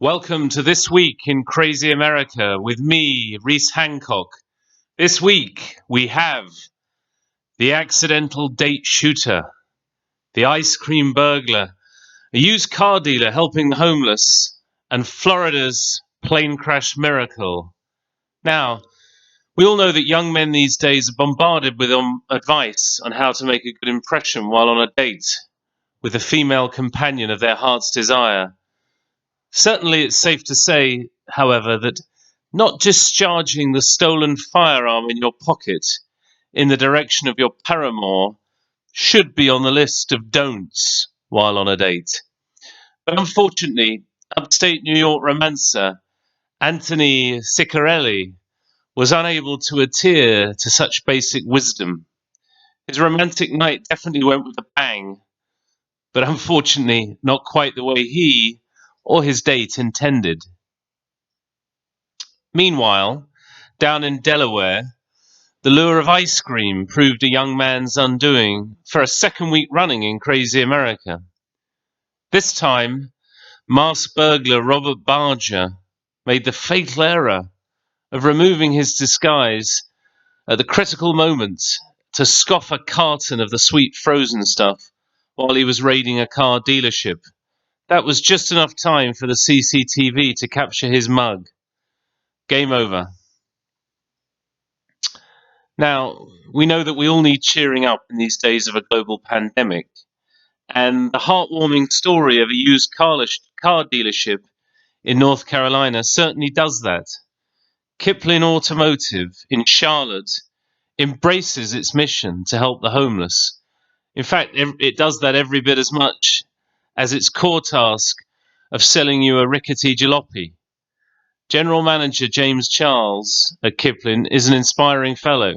Welcome to This Week in Crazy America with me, Reese Hancock. This week we have the accidental date shooter, the ice cream burglar, a used car dealer helping the homeless, and Florida's plane crash miracle. Now, we all know that young men these days are bombarded with advice on how to make a good impression while on a date with a female companion of their heart's desire. Certainly it's safe to say, however, that not discharging the stolen firearm in your pocket in the direction of your paramour should be on the list of don'ts while on a date. But unfortunately, upstate New York romancer Anthony Ciccarelli was unable to adhere to such basic wisdom. His romantic night definitely went with a bang, but unfortunately not quite the way he or his date intended. Meanwhile, down in Delaware, the lure of ice cream proved a young man's undoing for a second week running in Crazy America. This time, masked burglar Robert Barger made the fatal error of removing his disguise at the critical moment to scoff a carton of the sweet frozen stuff while he was raiding a car dealership. That was just enough time for the CCTV to capture his mug. Game over. Now, we know that we all need cheering up in these days of a global pandemic, and the heartwarming story of a used car dealership in North Carolina certainly does that. Kipling Automotive in Charlotte embraces its mission to help the homeless. In fact, it does that every bit as much as its core task of selling you a rickety jalopy. General Manager James Charles at Kipling is an inspiring fellow,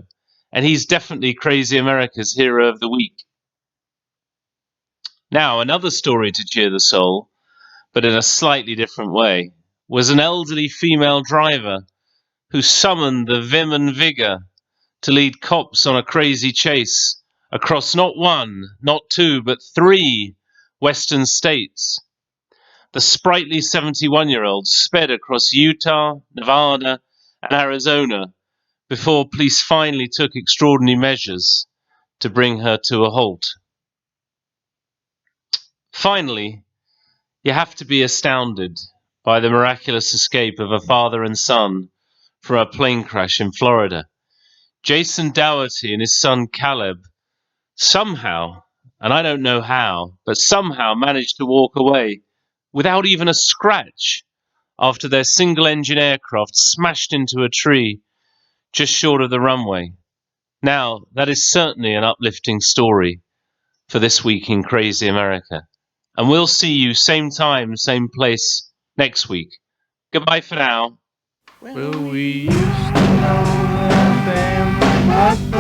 and he's definitely Crazy America's hero of the week. Now, another story to cheer the soul, but in a slightly different way, was an elderly female driver who summoned the vim and vigor to lead cops on a crazy chase across not one, not two, but three western states. The sprightly 71-year-old sped across Utah, Nevada, and Arizona before police finally took extraordinary measures to bring her to a halt. Finally, you have to be astounded by the miraculous escape of a father and son from a plane crash in Florida. Jason Dougherty and his son Caleb somehow, and I don't know how, but somehow managed to walk away without even a scratch after their single-engine aircraft smashed into a tree just short of the runway. Now, that is certainly an uplifting story for This Week in Crazy America. And we'll see you same time, same place next week. Goodbye for now. Well, we used to know that damn